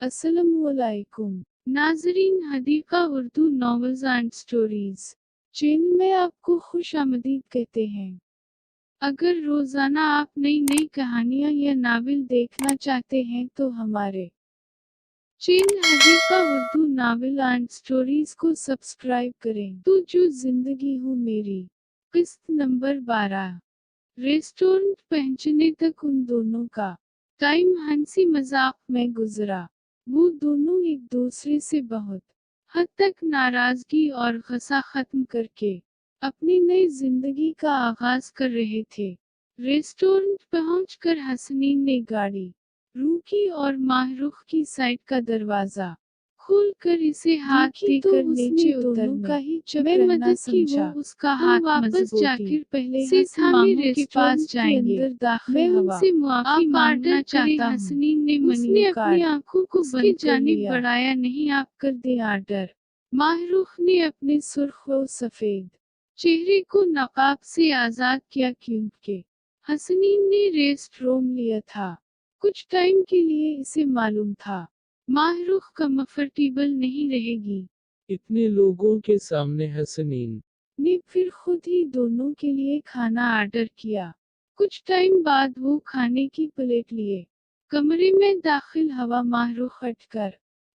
अस्सलामुअलैकुम नाजरीन, Hadika Urdu novels and stories channel में आपको खुश आमदीद कहते हैं। अगर रोज़ाना आप नई नई कहानियाँ या नावल देखना चाहते हैं तो हमारे channel Hadika Urdu novel and stories को सब्सक्राइब करें। तो जो जिंदगी हो मेरी, किस्त नंबर 12। रेस्टोरेंट पहुंचने तक उन दोनों का टाइम हंसी मजाक में गुजरा। वो दोनों एक दूसरे से बहुत हद तक नाराजगी और गुस्सा खत्म करके अपनी नई जिंदगी का आगाज कर रहे थे। रेस्टोरेंट पहुंचकर हसनीन ने गाड़ी रोकी और माहरूख की साइड का दरवाजा खोलकर इसे हाथ देकर नीचे उतरने में मदद की। वो उसका हाथ वापस जाकर पहले से थामे रेस्टोरेंट के अंदर दाखिल उनसे मुआफी मांगना चाहता हूँ। हसनीन ने अपनी आंखों को उसकी जानिब बढ़ाया। नहीं, आप कर दे आर्डर। माहरूख ने अपने सुर्ख व सफेद चेहरे को नकाब से आजाद किया क्योंकि हसनीन ने रेस्टोरेंट लिया था। कुछ टाइम के लिए इसे मालूम था माहरूख कंफर्टेबल नहीं रहेगी। इतने लोगों के सामने हसनीन ने फिर खुद ही दोनों के लिए खाना ऑर्डर किया। कुछ टाइम बाद वो खाने की प्लेट लिए कमरे में दाखिल हुआ। माहरूख हटकर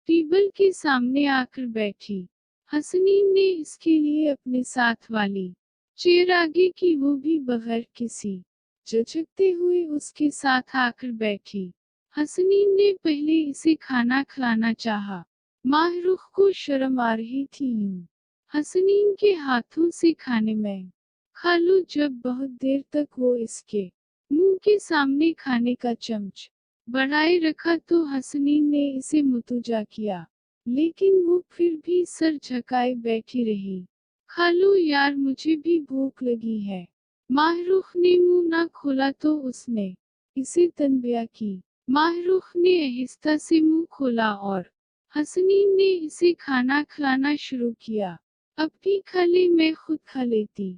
टेबल के सामने आकर बैठी। हसनीन ने इसके लिए अपने साथ वाली चेयर आगे की, वो भी बगैर किसी झिझकते हुए उसके साथ आकर बैठी। हसनीन ने पहले इसे खाना खिलाना चाहा। माहरूख को शर्म आ रही थी। हसनीन के हाथों से खाने में खा लो। जब बहुत देर तक वो इसके मुंह के सामने खाने का चम्मच बढ़ाए रखा तो हसनीन ने इसे मुतुजा किया, लेकिन वो फिर भी सर झुकाए बैठी रही। खा लो यार, मुझे भी भूख लगी है। माहरूख ने मुंह ना खोला तो उसने इसे तनबिया की। माहरूख ने आहिस्ता से मुंह खोला और हसनीन ने इसे खाना खिलाना शुरू किया। अब भी खा ले, मैं खुद खा लेती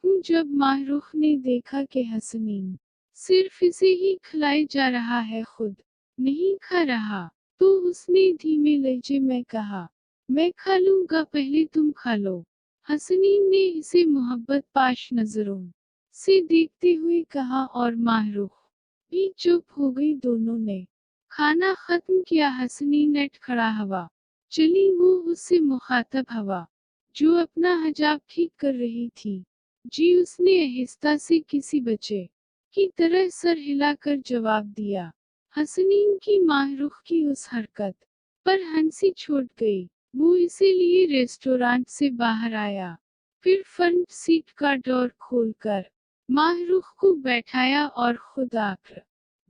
हूँ। जब माहरूख ने देखा कि हसनीन सिर्फ इसे ही खिलाए जा रहा है, खुद नहीं खा रहा, तो उसने धीमे लहजे में कहा, मैं खा लूंगा, पहले तुम खा लो। हसनीन ने इसे मोहब्बत पाश नजरों से देखते हुए कहा और माहरूख भी चुप हो गई। दोनों ने खाना खत्म किया। हसनीन नेट खड़ा हुआ चली। वो उससे मुखातब हुआ जो अपना हिजाब ठीक कर रही थी। जी, उसने आहिस्ता से किसी बच्चे की तरह सर हिलाकर जवाब दिया। हसनीन की माहरूख की उस हरकत पर हंसी छूट गई। वो इसे लिए रेस्टोरेंट से बाहर आया, फिर फ्रंट सीट का डोर खोलकर माहरूख को बैठाया और खुद आकर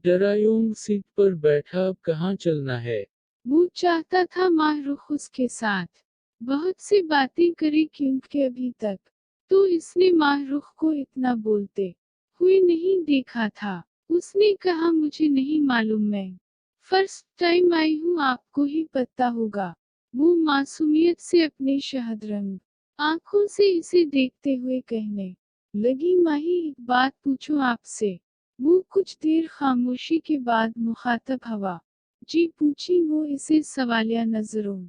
ड्राइविंग सीट पर बैठा। अब कहाँ चलना है? वो चाहता था माहरूख उसके साथ बहुत सी बातें करे क्योंकि अभी तक तो इसने माहरूख को इतना बोलते हुए नहीं देखा था। उसने कहा, मुझे नहीं मालूम, मैं फर्स्ट टाइम आई हूँ, आपको ही पता होगा। वो मासूमियत से अपने शहदरंग आंखों से इसे देखते हुए कहने लगी, माही एक बात पूछूं आपसे। वो कुछ देर खामोशी के बाद मुखातब हुआ। जी पूछी। वो इसे सवालिया नजरों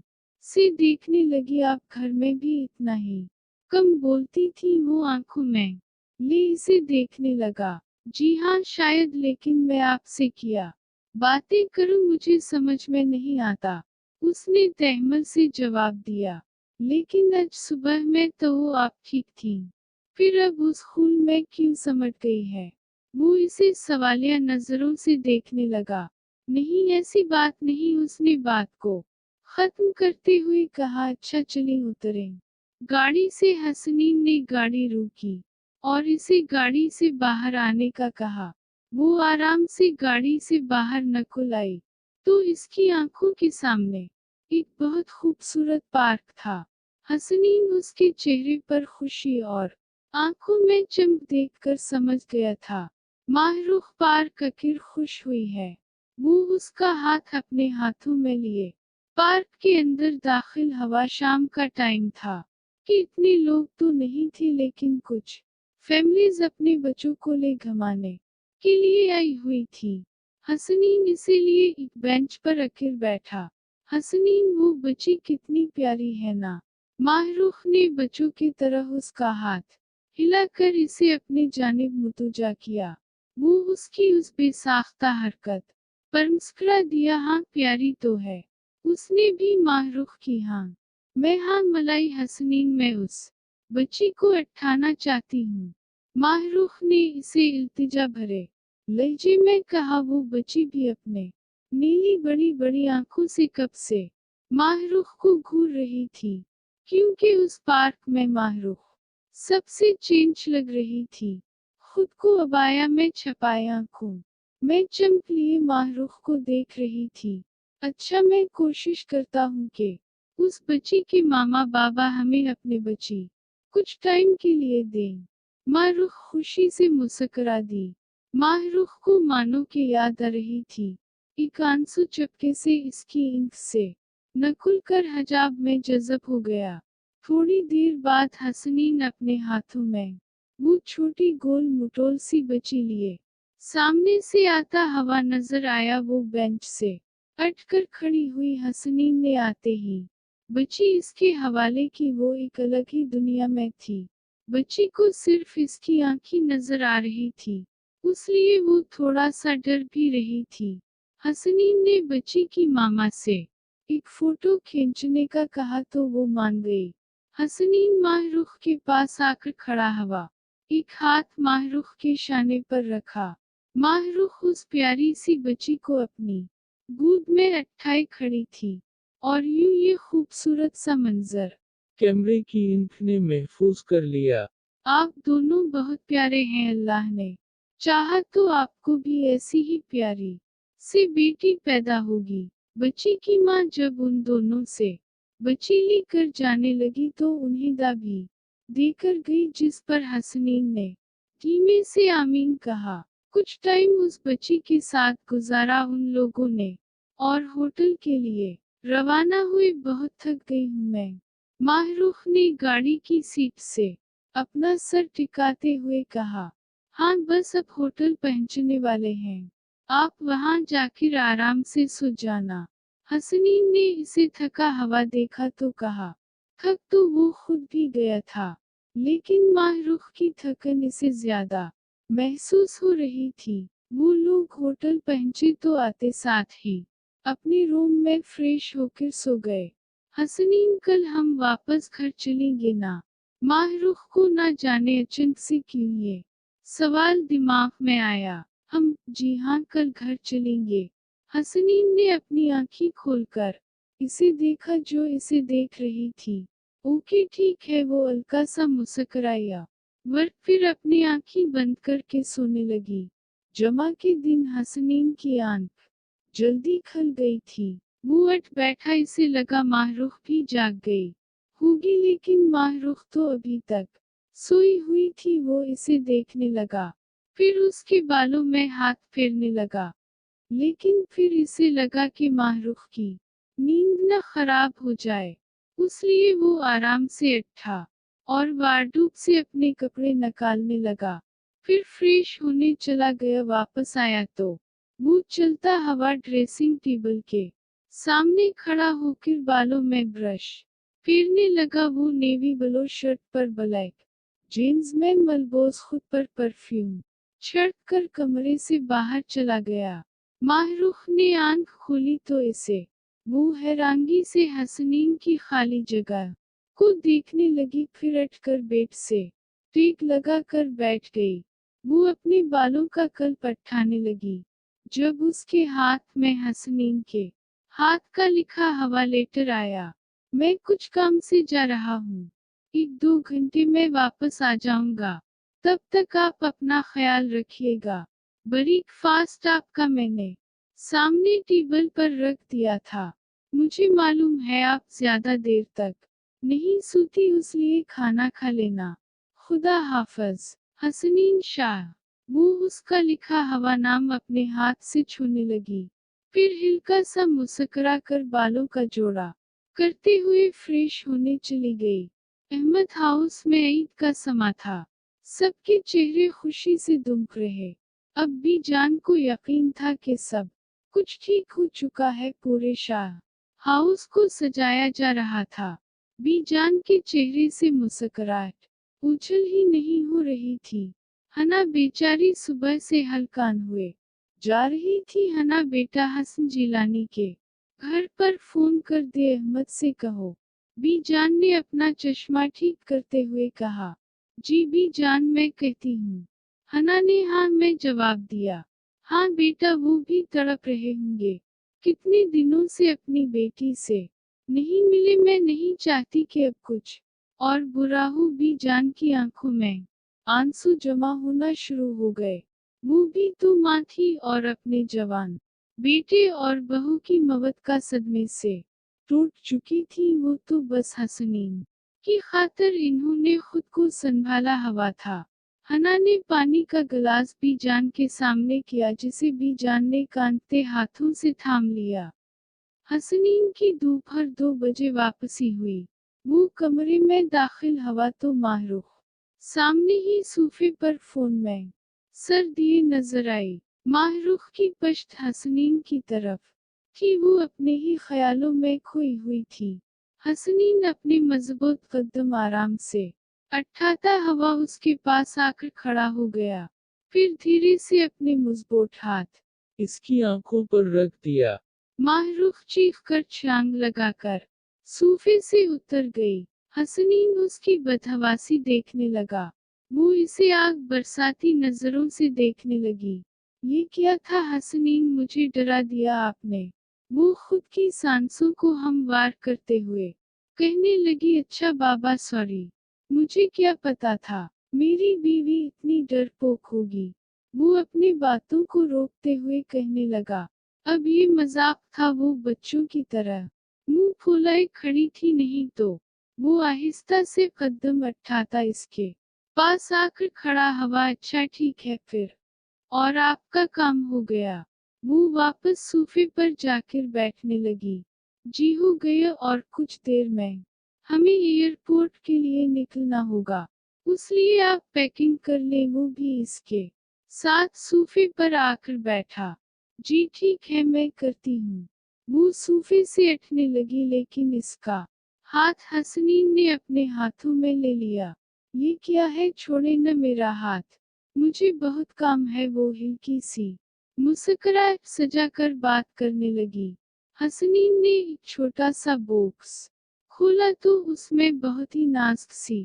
से देखने लगी। आप घर में भी इतना ही कम बोलती थी। वो आंखों में ले इसे देखने लगा। जी हाँ शायद, लेकिन मैं आपसे किया बातें करूं, मुझे समझ में नहीं आता। उसने तहमल से जवाब दिया, लेकिन आज सुबह में तो वो आप ठीक थी, फिर अब उस खून में क्यों समट गई है। वो इसे सवालिया नजरों से देखने लगा। नहीं, ऐसी बात नहीं, उसने बात को खत्म करते हुए कहा, अच्छा चलिए उतरें। गाड़ी से। हसनीन ने गाड़ी रोकी और इसे गाड़ी से बाहर आने का कहा। वो आराम से गाड़ी से बाहर निकल आई तो इसकी आंखों के सामने एक बहुत खूबसूरत पार्क था। हसनीन उसके चेहरे पर खुशी और आंखों में चमक देखकर समझ गया था माहरूख पार्क आखिर खुश हुई है। वो उसका हाथ अपने हाथों में लिए पार्क के अंदर दाखिल हुआ। शाम का टाइम था कि इतने लोग तो नहीं थे, लेकिन कुछ फैमिलीज अपने बच्चों को ले घुमाने के लिए आई हुई थी। हसनीन इसीलिए एक बेंच पर अकेले बैठा। हसनीन वो बच्ची कितनी प्यारी है ना। माहरूख ने बच्चों की तरह उसका हाथ हिलाकर इसे अपनी जानिब मुतवज्जा किया। वो उसकी उस बेसाख्ता हरकत पर मुस्कुरा दिया। हाँ प्यारी तो है। उसने भी माहरूख की हाँ मैं हाँ मलाई हसनीन मैं उस बच्ची को उठाना चाहती हूँ। माहरूख ने इसे इल्तिजा भरे लहजे में कहा। वो बच्ची भी अपने नीली बड़ी बड़ी आंखों से कब से माहरूख को घूर रही थी, क्योंकि उस पार्क में माहरूख सबसे चेंज लग रही थी। खुद को अबाया में छपाए आंखों में चमक लिए माहरूख को देख रही थी। अच्छा मैं कोशिश करता हूँ कि उस बच्ची के मामा बाबा हमें अपने बच्ची कुछ टाइम के लिए दें। माहरूख खुशी से मुस्कुरा दी। माहरूख को मानो की याद आ रही थी। एक आंसू चुपके से इसकी इंख से नकुल कर हजाब में जज़ब हो गया। थोड़ी देर बाद हसनीन अपने हाथों में वो छोटी गोल मुटोल सी बच्ची लिए सामने से आता हवा नजर आया। वो बेंच से उठकर खड़ी हुई। हसनीन ने आते ही बच्ची इसके हवाले की। वो एक अलग ही दुनिया में थी। बच्ची को सिर्फ इसकी आंखें नजर आ रही थी, इसलिए वो थोड़ा सा डर भी रही थी। हसनीन ने बच्ची की मामा से एक फोटो खींचने का कहा तो वो मान गई। हसनीन माहरूख के पास आकर खड़ा हुआ, एक हाथ माहरूख के शाने पर रखा। माहरूख उस प्यारी सी बच्ची को अपनी गोद में उठाए खड़ी थी, और यूं ये खूबसूरत सा मंजर कैमरे की इंक ने महफूज कर लिया। आप दोनों बहुत प्यारे हैं। अल्लाह ने चाहा तो आपको भी ऐसी ही प्यारी सी बेटी पैदा होगी। बच्ची की माँ जब उन दोनों से बच्ची लेकर जाने लगी तो उन्हें दा भी देकर गई, जिस पर हसनीन ने धीमे से आमीन कहा। कुछ टाइम उस बच्ची के साथ गुजारा उन लोगों ने और होटल के लिए रवाना हुए। बहुत थक गई हूँ मैं, माहरूख ने गाड़ी की सीट से अपना सर टिकाते हुए कहा। हाँ बस अब होटल पहुंचने वाले हैं, आप वहां जाकर आराम से सो जाना। हसनीन ने इसे थका हुआ देखा तो कहा। थक तो वो खुद भी गया था, लेकिन माहरूख की थकन इसे ज्यादा महसूस हो रही थी। वो लोग होटल पहुंचे तो आते साथ ही अपने रूम में फ्रेश होकर सो गए। हसनीन कल हम वापस घर चलेंगे ना। माहरूख को ना जाने अचानक से क्यों ये सवाल दिमाग में आया। हम जी हाँ कल घर चलेंगे। हसनीन ने अपनी आंखें खोलकर इसे देखा जो इसे देख रही थी। ओके ठीक है, वो हल्का सा मुस्कुराया, वर फिर अपनी आंखें बंद करके सोने लगी। जमा के दिन हसनीन की आंख जल्दी खल गई थी। वो उठ बैठा, इसे लगा माहरूख भी जाग गई होगी, लेकिन माहरूख तो अभी तक सोई हुई थी। वो इसे देखने लगा, फिर उसके बालों में हाथ फेरने लगा, लेकिन फिर इसे लगा कि माहरूख की नींद न खराब हो जाए, इसलिए वो आराम से उठा और वार्डरोब से अपने कपड़े निकालने लगा। फिर फ्रेश होने चला गया। वापस आया तो वो चलता हुआ ड्रेसिंग टेबल के सामने खड़ा होकर बालों में ब्रश फेरने लगा। वो नेवी ब्लू शर्ट पर ब्लैक जीन्स में मलबोस, खुद पर परफ्यूम छिड़क कर कमरे से बाहर चला गया। माहरूख ने आंख खोली तो इसे वो हैरानगी से हसनीन की खाली जगह को देखने लगी। फिर उठकर बेड से टेक लगा कर बैठ गई। वो अपने बालों का कल्प उठाने लगी, जब उसके हाथ में हसनीन के हाथ का लिखा हुआ लेटर आया। मैं कुछ काम से जा रहा हूँ, 1-2 घंटे में वापस आ जाऊंगा, तब तक आप अपना ख्याल रखिएगा। ब्रेकफास्ट आपका मैंने सामने टेबल पर रख दिया था। मुझे मालूम है आप ज्यादा देर तक नहीं सोती, इसलिए खाना खा लेना। खुदा हाफिज। हसनीन शाह। वो उसका लिखा हुआ नाम अपने हाथ से छूने लगी, फिर हल्का सा मुस्कुरा कर बालों का जोड़ा करते हुए फ्रेश होने चली गई। अहमद हाउस में ईद का समा था। सबके चेहरे खुशी से दमक रहे। اب بھی جان کو یقین تھا کہ سب کچھ ٹھیک ہو چکا ہے۔ پورے شاہ ہاؤس کو سجایا جا رہا تھا۔ بی جان کے چہرے سے مسکراہٹ اچھل ہی نہیں ہو رہی تھی۔ ہنا بیچاری صبح سے ہلکان ہوئے جا رہی تھی۔ ہنا بیٹا حسن جیلانی کے گھر پر فون کر دے، احمد سے کہو۔ بی جان نے اپنا چشمہ ٹھیک کرتے ہوئے کہا، جی بی جان میں کہتی ہوں۔ ہنا نے ہاں میں جواب دیا۔ ہاں بیٹا، وہ بھی تڑپ رہے ہوں گے، کتنے دنوں سے اپنی بیٹی سے نہیں ملے۔ میں نہیں چاہتی کہ اب کچھ اور برا ہو۔ بی جان کی آنکھوں میں آنسو جمع ہونا شروع ہو گئے۔ وہ بھی تو ماں تھی اور اپنے جوان بیٹے اور بہو کی موت کا صدمے سے ٹوٹ چکی تھی۔ وہ تو بس حسنین کی خاطر انہوں نے خود کو سنبھالا ہوا تھا۔ ہنا نے پانی کا گلاس بی جان کے سامنے کیا، جسے بی جان نے کانپتے ہاتھوں سے تھام لیا۔ حسنین کی دوپہر 2 بجے واپسی ہوئی۔ وہ کمرے میں داخل ہوا تو ماہرخ سامنے ہی صوفے پر فون میں سر دیے نظر آئی۔ ماہرخ کی پشت حسنین کی طرف تھی، وہ اپنے ہی خیالوں میں کھوئی ہوئی تھی۔ حسنین اپنے مضبوط قدم آرام سے اٹھاتا ہوا اس کے پاس آ کر کھڑا ہو گیا، پھر دھیرے سے اپنے مضبوط ہاتھ اس کی آنکھوں پر رکھ دیا۔ ماہرخ چیخ کر چھلانگ لگا کر صوفے سے اتر گئی۔ حسنین اس کی بدحواسی دیکھنے لگا۔ وہ اسے آگ برساتی نظروں سے دیکھنے لگی۔ یہ کیا تھا حسنین، مجھے ڈرا دیا آپ نے۔ وہ خود کی سانسوں کو ہموار کرتے ہوئے کہنے لگی، اچھا بابا سوری، مجھے کیا پتا تھا میری بیوی اتنی ڈرپوک ہوگی۔ وہ اپنی باتوں کو روکتے ہوئے کہنے لگا، اب یہ مذاق تھا۔ وہ بچوں کی طرح منہ پھولائے کھڑی تھی، نہیں تو وہ آہستہ سے قدم اٹھاتا اس کے پاس آ کر کھڑا ہوا۔ اچھا ٹھیک ہے پھر، اور آپ کا کام ہو گیا۔ وہ واپس صوفے پر جا کر بیٹھنے لگی۔ جی ہو گیا، اور کچھ دیر میں ہمیں ایئرپورٹ کے لیے نکلنا ہوگا، اس لیے آپ پیکنگ کر لیں۔ وہ بھی اس کے ساتھ صوفے پر آ کر بیٹھا۔ جی ٹھیک ہے، میں کرتی ہوں۔ وہ صوفے سے اٹھنے لگی، لیکن اس کا ہاتھ حسنین نے اپنے ہاتھوں میں لے لیا۔ یہ کیا ہے، چھوڑے نہ میرا ہاتھ، مجھے بہت کام ہے۔ وہ ہلکی سی مسکراہٹ سجا کر بات کرنے لگی۔ حسنین نے ایک چھوٹا سا باکس کھولا تو اس میں بہت ہی نازک سی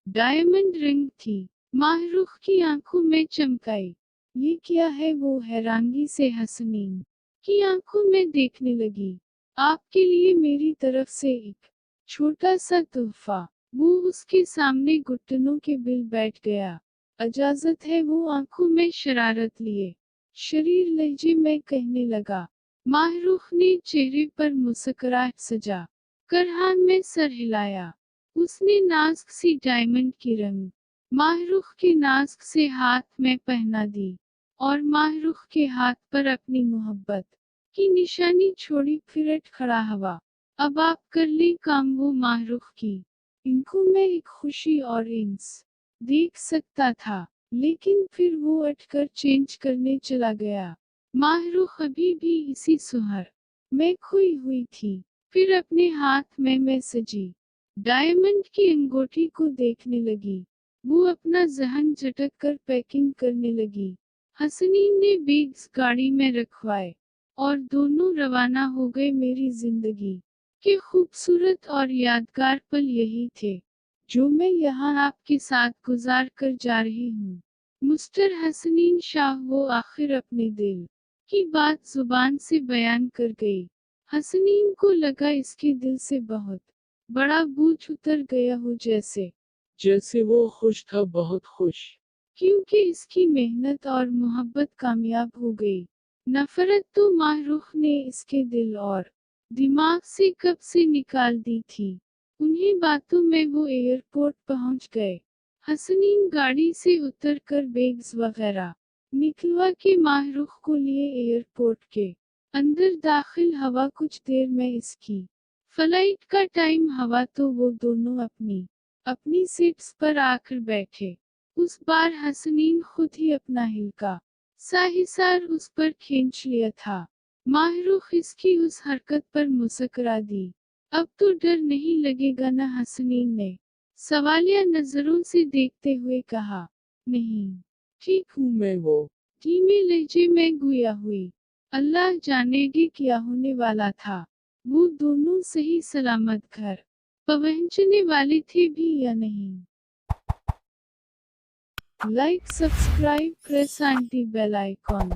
ڈائمنڈ رنگ تھی۔ ماہرخ کی آنکھوں میں چمک آئی۔ یہ کیا ہے، وہ حیرانگی سے حسنین کی آنکھوں میں دیکھنے لگی۔ آپ کے لیے میری طرف سے ایک چھوٹا سا تحفہ۔ وہ اس کے سامنے گھٹنوں کے بل بیٹھ گیا۔ اجازت ہے؟ وہ آنکھوں میں شرارت لیے شریر لہجے میں کہنے لگا۔ ماہرخ نے چہرے پر مسکراہٹ سجا کر ہاں میں سر ہلایا۔ اس نے نازک سی ڈائمنڈ کی رنگ ماہرخ کے نازک سے ہاتھ میں پہنا دی، اور ماہرخ کے ہاتھ پر اپنی محبت کی نشانی چھوڑی، پھر اٹھ کھڑا ہوا۔ اب آپ کر لیں کام۔ وہ ماہرخ کی آنکھوں میں ایک خوشی اور انس دیکھ سکتا تھا، لیکن پھر وہ اٹھ کر چینج کرنے چلا گیا۔ ماہرخ ابھی بھی اسی سحر میں کھوئی ہوئی تھی، پھر اپنے ہاتھ میں سجی ڈائمنڈ کی انگوٹھی کو دیکھنے لگی۔ وہ اپنا ذہن جھٹک کر پیکنگ کرنے لگی۔ حسنین نے بیگز گاڑی میں رکھوائے اور دونوں روانہ ہو گئے۔ میری زندگی کے خوبصورت اور یادگار پل یہی تھے جو میں یہاں آپ کے ساتھ گزار کر جا رہی ہوں۔ مسٹر حسنین شاہ وہ آخر اپنے دل کی بات زبان سے بیان کر گئی۔ حسنین کو لگا اس کے دل سے بہت بڑا بوجھ اتر گیا ہو، جیسے وہ خوش تھا، بہت خوش۔ کیونکہ اس کی محنت اور محبت کامیاب ہو گئی۔ نفرت تو ماہرخ نے اس کے دل اور دماغ سے کب سے نکال دی تھی۔ انہی باتوں میں وہ ایئرپورٹ پہنچ گئے۔ حسنین گاڑی سے اتر کر بیگز وغیرہ نکلوا کے ماہرخ کو لیے ایئرپورٹ کے اندر داخل ہوا۔ کچھ دیر میں اس کی فلائٹ کا ٹائم ہوا تو وہ دونوں اپنی سیٹس پر آ کر بیٹھے۔ اس بار حسنین خود ہی اپنا ہلکا साहिसार उस पर खींच लिया था। माहरूख इसकी उस हरकत पर मुस्कुरा दी। अब तो डर नहीं लगेगा ना? हसनीन ने सवालिया नजरों से देखते हुए कहा। नहीं, ठीक हूँ मैं। वो धीमे लहजे में गुया हुई। अल्लाह जानेगी क्या होने वाला था। वो दोनों सही सलामत घर पहुंचने वाले थे भी या नहीं। Like, subscribe, press and the bell icon.